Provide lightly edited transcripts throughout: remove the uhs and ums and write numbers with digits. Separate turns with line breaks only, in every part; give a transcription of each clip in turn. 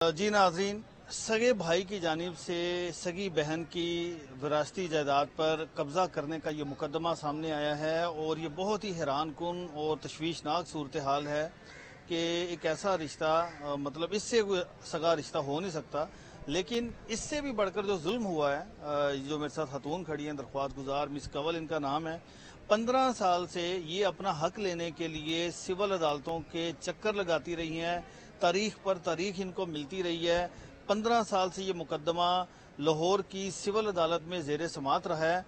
जी नाज़रीन, सगे भाई की जानिब से सगी बहन की विरासती जायदाद पर कब्ज़ा करने का ये मुकदमा सामने आया है और ये बहुत ही हैरान कुन और तशवीशनाक सूरत हाल है कि एक ऐसा रिश्ता मतलब इससे कोई सगा रिश्ता हो नहीं सकता। लेकिन इससे भी बढ़कर जो जुल्म हुआ है, जो मेरे साथ खतून खड़ी हैं दरख्वास्त गुजार, मिस कंवल इनका नाम है। 15 साल से ये अपना हक लेने के लिए सिविल अदालतों के चक्कर लगाती रही हैं, तारीख पर तारीख इनको मिलती रही है। 15 साल से ये मुकदमा लाहौर की सिविल अदालत में ज़ेर समात रहा है।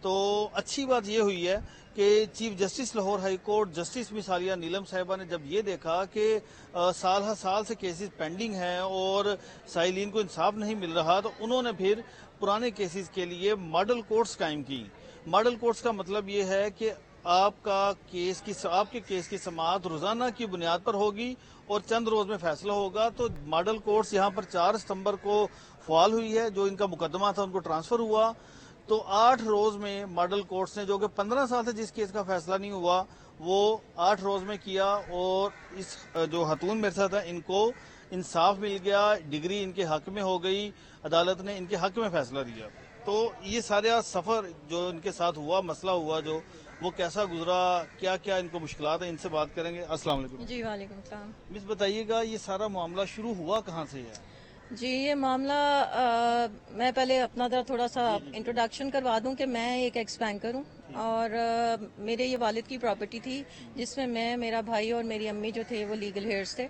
तो अच्छी बात ये हुई है कि chief justice Lahore high court justice miss Aliya Neelam साहिबा ने जब ये देखा कि साल हर साल से केसेस पेंडिंग हैं और साइलिन को इंसाफ नहीं मिल रहा, तो उन्होंने फिर पुराने केसेस के लिए मॉडल कोर्ट्स कायम की। मॉडल कोर्ट्स का मतलब ये है कि आपके केस की समाअत रोजाना की बुनियाद पर होगी और चंद रोज में फैसला होगा। तो मॉडल कोर्ट्स यहाँ पर 4 सितंबर को फाल हुई है, जो इनका मुकदमा था उनको ट्रांसफर हुआ। तो 8 रोज में मॉडल कोर्ट्स ने, जो कि 15 साल से जिस केस का फैसला नहीं हुआ, वो 8 रोज में किया और इस जो खतून मेरे साथ है इनको इंसाफ मिल गया, डिग्री इनके हक में हो गई, अदालत ने इनके हक में फैसला दिया। तो ये सारा सफर जो इनके साथ हुआ, मसला हुआ जो, वो कैसा गुजरा, क्या क्या इनको मुश्किलात है, इनसे बात करेंगे। अस्सलाम वालेकुम।
जी वालेकुम सलाम।
मिस बताइएगा, ये सारा मामला शुरू हुआ कहाँ से है?
जी ये मामला मैं पहले अपना थोड़ा सा इंट्रोडक्शन करवा दूं कि मैं एक एक्स बैंकर हूं और मेरे ये वालिद की प्रॉपर्टी थी जिसमें मैं, मेरा भाई और मेरी अम्मी जो थे वो लीगल हेयर्स थे।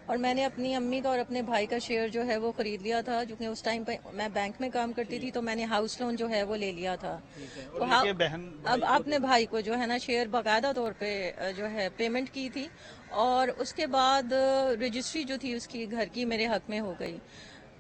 और मैंने अपनी अम्मी का और अपने भाई का शेयर जो है वो खरीद लिया था, क्योंकि उस टाइम पे मैं बैंक में काम करती थी, तो मैंने हाउस लोन जो है वो ले लिया था। तो अब अपने भाई को जो है ना शेयर बाकायदा तौर पे जो है पेमेंट की थी और उसके बाद रजिस्ट्री जो थी उसकी घर की मेरे हक में हो गई।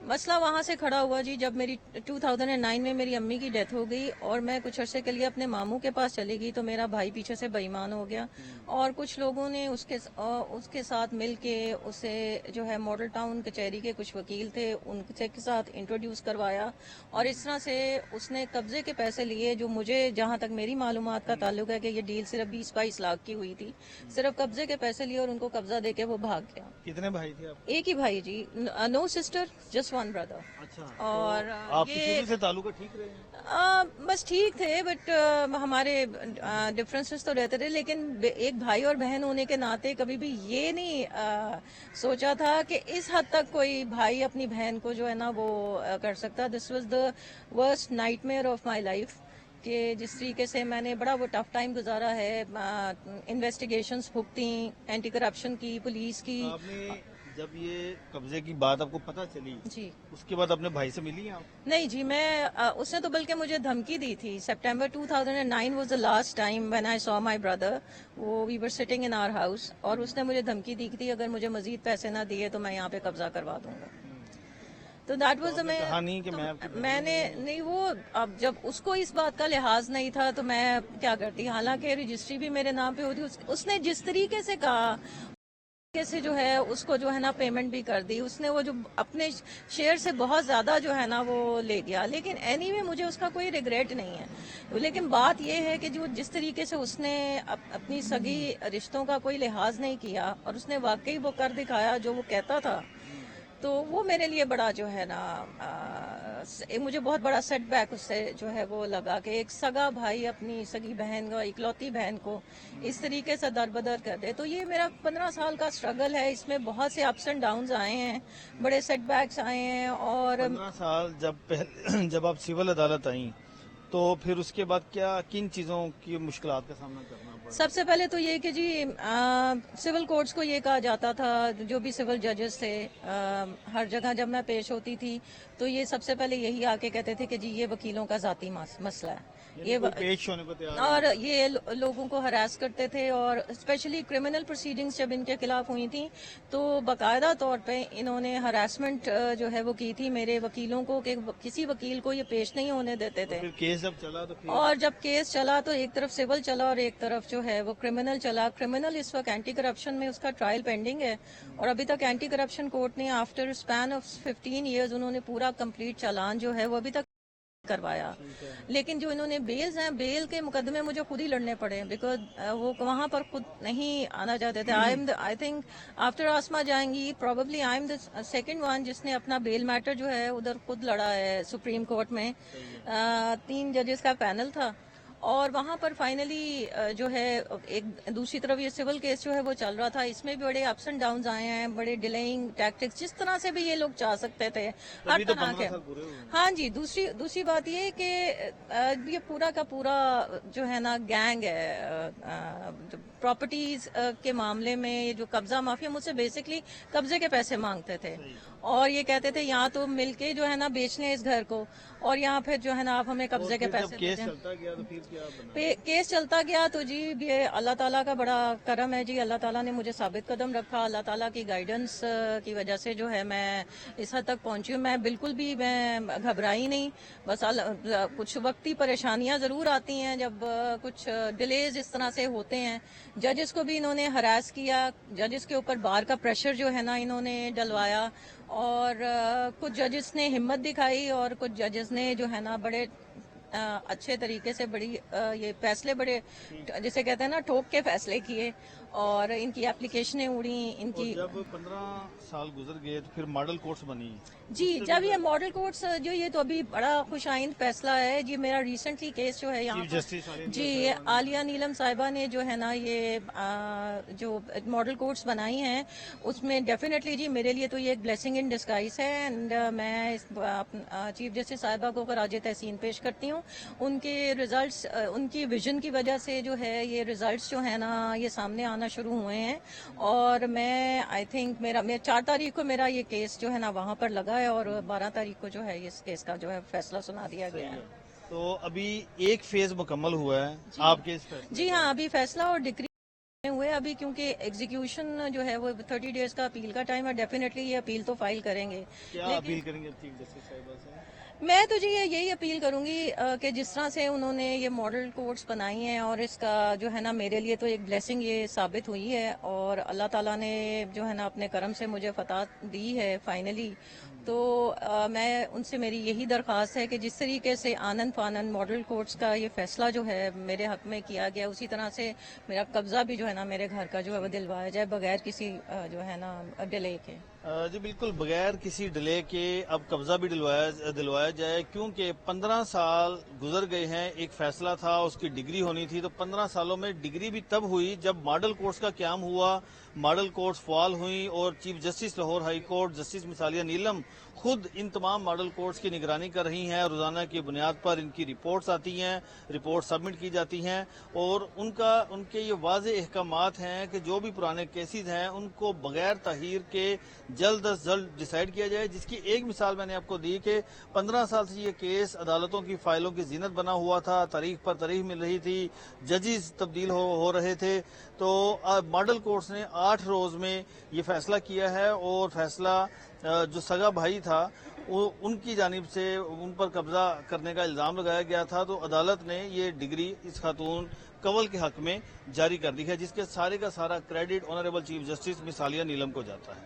मसला वहां से खड़ा हुआ जी जब मेरी 2009 में मेरी अम्मी की डेथ हो गई और मैं कुछ अरसे के लिए अपने मामू के पास चली गई, तो मेरा भाई पीछे से बेईमान हो गया और कुछ लोगों ने उसके साथ मिलके उसे जो है मॉडल टाउन कचहरी के कुछ वकील थे उनसे के साथ इंट्रोड्यूस करवाया और इस तरह से उसने कब्जे के पैसे लिए, जो मुझे जहां तक मेरी मालूमात का ताल्लुक है कि ये डील सिर्फ 20-22 लाख की हुई थी। सिर्फ कब्जे के पैसे लिए और उनको कब्जा देके वो भाग गया।
कितने भाई थे आप?
एक ही भाई जी, no sister, just one brother.
अच्छा,
और
तो आपके
ये
शुरू से ताल्लुक ठीक रहे हैं?
बस ठीक थे, बट हमारे डिफरेंसेस तो रहते थे, लेकिन एक भाई और बहन होने के नाते कभी भी ये नहीं सोचा था कि इस हद तक कोई भाई अपनी बहन को जो है ना वो कर सकता। This was the worst nightmare of my life कि जिस तरीके से मैंने बड़ा वो टफ टाइम गुजारा है, इन्वेस्टिगेशंस भुगती, एंटी करप्शन की, पुलिस की।
आपने जब ये कब्जे की बात आपको पता चली
जी
उसके बाद अपने भाई से मिली आप?
नहीं जी, मैं उसने तो बल्कि मुझे धमकी दी थी। September 2009 was the last time when I saw my brother. वो we were sitting in our house और उसने मुझे धमकी दी थी अगर मुझे मजीद पैसे ना दिए तो मैं यहाँ पे कब्जा करवा दूंगा। तो दैट वाज
कहानी कि मैं
मैंने नहीं, वो अब जब उसको इस बात का लिहाज नहीं था तो मैं क्या करती, हालांकि रजिस्ट्री भी मेरे नाम पे होती। उसने जिस तरीके से कहा से जो है उसको जो है ना पेमेंट भी कर दी उसने, वो जो अपने शेयर से बहुत ज्यादा जो है ना वो ले गया। लेकिन एनीवे मुझे उसका कोई रिग्रेट नहीं है, लेकिन बात ये है कि जो जिस तरीके से उसने अपनी सगी रिश्तों का कोई लिहाज नहीं किया और उसने वाकई वो कर दिखाया जो वो कहता था, तो वो मेरे लिए बड़ा जो है ना मुझे बहुत बड़ा सेटबैक उससे जो है वो लगा कि एक सगा भाई अपनी सगी बहन को, इकलौती बहन को इस तरीके से दरबदर कर दे। तो ये मेरा 15 साल का स्ट्रगल है, इसमें बहुत से अप्स एंड डाउन्स आए हैं, बड़े सेटबैक्स आए हैं। और
15 साल जब आप सिविल अदालत आई तो फिर उसके बाद क्या किन चीजों की मुश्किलात का सामना करना पड़ा?
सबसे पहले तो ये कि जी सिविल कोर्ट्स को ये कहा जाता था, जो भी सिविल जजेस थे हर जगह जब मैं पेश होती थी तो ये सबसे पहले यही आके कहते थे कि जी ये वकीलों का जाती मसला है, ये
पेश होने को तैयार
और ये लोगों को हरास करते थे। और स्पेशली क्रिमिनल प्रोसीडिंग्स जब इनके खिलाफ हुई थी तो बाकायदा तौर पे इन्होंने हरासमेंट जो है वो की थी मेरे वकीलों को, कि किसी वकील को ये पेश नहीं होने देते थे।
फिर केस जब चला तो फिर
और जब केस चला तो एक तरफ सिविल चला और एक तरफ जो है वो क्रिमिनल चला। क्रिमिनल इस वक्त एंटी करप्शन में उसका ट्रायल पेंडिंग है और अभी तक एंटी करप्शन कोर्ट ने आफ्टर स्पैन ऑफ 15 ईयर्स उन्होंने पूरा कंप्लीट चालान जो है वो अभी तक کروایا. لیکن جو انہوں نے بیلز ہیں، بیل کے مقدمے مجھے خود ہی لڑنے پڑے بیکاز وہ وہاں پر خود نہیں آنا چاہتے تھے. آئی تھنک آفٹر آسما جائیں گی probably I am the second one جس نے اپنا بیل میٹر جو ہے ادھر خود لڑا ہے سپریم کورٹ میں. 3 ججز کا پینل تھا اور وہاں پر فائنلی جو ہے ایک دوسری طرف یہ سول کیس جو ہے وہ چل رہا تھا. اس میں بھی بڑے اپس اینڈ ڈاؤنز آئے ہیں، بڑے ڈیلیئنگ ٹیکٹکس جس طرح سے بھی یہ لوگ چاہ سکتے تھے ہر طرح کے. ہاں جی، دوسری بات یہ کہ یہ پورا کا پورا جو ہے نا گینگ ہے پراپرٹیز کے معاملے میں. یہ جو قبضہ مافیا مجھ سے بیسکلی قبضے کے پیسے مانگتے تھے اور یہ کہتے تھے یہاں تو مل کے جو ہے نا بیچ لیں اس گھر کو اور یہاں پھر جو ہے نا آپ ہمیں قبضے کے پیسے کیس چلتا گیا. تو جی یہ اللہ تعالیٰ کا بڑا کرم ہے جی. اللہ تعالیٰ نے مجھے ثابت قدم رکھا. اللہ تعالیٰ کی گائیڈنس کی وجہ سے جو ہے میں اس حد تک پہنچی ہوں. میں بالکل بھی میں گھبرائی نہیں. بس کچھ وقتی پریشانیاں ضرور آتی ہیں جب کچھ ڈیلیز اس طرح سے ہوتے ہیں. ججز کو بھی انہوں نے ہراس کیا، ججز کے اوپر بار کا پریشر جو ہے نا انہوں نے ڈلوایا اور کچھ ججز نے ہمت دکھائی اور کچھ ججز نے جو ہے نا بڑے اچھے طریقے سے بڑی یہ فیصلے بڑے جسے کہتے ہیں نا ٹھوک کے فیصلے کیے اور ان کی اپلیکیشنیں اڑی. ان کی
جب 15 سال گزر گئے تو پھر ماڈل کورٹس بنی.
جی جب یہ ماڈل کورٹس جو یہ تو ابھی بڑا خوش آئند فیصلہ ہے جی. میرا ریسنٹلی کیس جو ہے یہاں جی عالیہ نیلم صاحبہ نے جو ہے نا یہ جو ماڈل کورٹس بنائی ہیں اس میں ڈیفینیٹلی جی میرے لیے تو یہ ایک بلیسنگ ان ڈسگائز ہے. اینڈ میں چیف جسٹس صاحبہ کو خراج تحسین پیش کرتی ہوں. ان کے ریزلٹس ان کی ویژن کی وجہ سے جو ہے یہ ریزلٹس جو ہے نا یہ سامنے آنا شروع ہوئے ہیں اور میں آئی تھنک 4 تاریخ کو میرا یہ کیس جو ہے نا وہاں پر لگا ہے اور 12 تاریخ کو جو ہے اس کیس کا جو ہے فیصلہ سنا دیا گیا ہے.
تو ابھی ایک فیز مکمل ہوا ہے آپ کے اس فیصلے؟
جی ہاں، ابھی فیصلہ اور ڈگری ہوئے ابھی کیونکہ ایگزیکیوشن جو ہے وہ 30 ڈیز کا اپیل کا ٹائم ہے. ڈیفینیٹلی یہ اپیل تو فائل کریں گے.
کیا اپیل کریں گے چیف جسٹس صاحبہ سے؟
میں تو جی یہی اپیل کروں گی کہ جس طرح سے انہوں نے یہ ماڈل کورٹس بنائی ہیں اور اس کا جو ہے نا میرے لیے تو ایک بلیسنگ یہ ثابت ہوئی ہے اور اللہ تعالیٰ نے جو ہے نا اپنے کرم سے مجھے فتح دی ہے فائنلی. تو میں ان سے میری یہی درخواست ہے کہ جس طریقے سے آنند فانند ماڈل کورٹس کا یہ فیصلہ جو ہے میرے حق میں کیا گیا اسی طرح سے میرا قبضہ بھی جو ہے نا میرے گھر کا جو ہے وہ دلوایا جائے بغیر کسی جو ہے نا ڈیلے کے.
جی بالکل بغیر کسی ڈیلے کے اب قبضہ بھی دلوایا جائے کیونکہ 15 سال گزر گئے ہیں. ایک فیصلہ تھا، اس کی ڈگری ہونی تھی، تو 15 سالوں میں ڈگری بھی تب ہوئی جب ماڈل کورٹس کا قیام ہوا، ماڈل کورٹس فعال ہوئیں اور chief justice Lahore high court justice miss Aliya Neelam خود ان تمام ماڈل کورٹس کی نگرانی کر رہی ہیں. روزانہ کی بنیاد پر ان کی رپورٹس آتی ہیں، رپورٹ سبمٹ کی جاتی ہیں اور ان کے یہ واضح احکامات ہیں کہ جو بھی پرانے کیسز ہیں ان کو بغیر تاخیر کے جلد از جلد ڈیسائیڈ کیا جائے. جس کی ایک مثال میں نے آپ کو دی کہ 15 سال سے یہ کیس عدالتوں کی فائلوں کی زینت بنا ہوا تھا، تاریخ پر تاریخ مل رہی تھی، ججز تبدیل ہو رہے تھے. تو ماڈل کورٹس نے 8 روز میں یہ فیصلہ کیا ہے اور فیصلہ جو سگا بھائی تھا ان کی جانب سے ان پر قبضہ کرنے کا الزام لگایا گیا تھا تو عدالت نے یہ ڈگری اس خاتون کنول کے حق میں جاری کر دی ہے جس کے سارے کا سارا credit honourable chief justice miss Aliya نیلم کو جاتا ہے.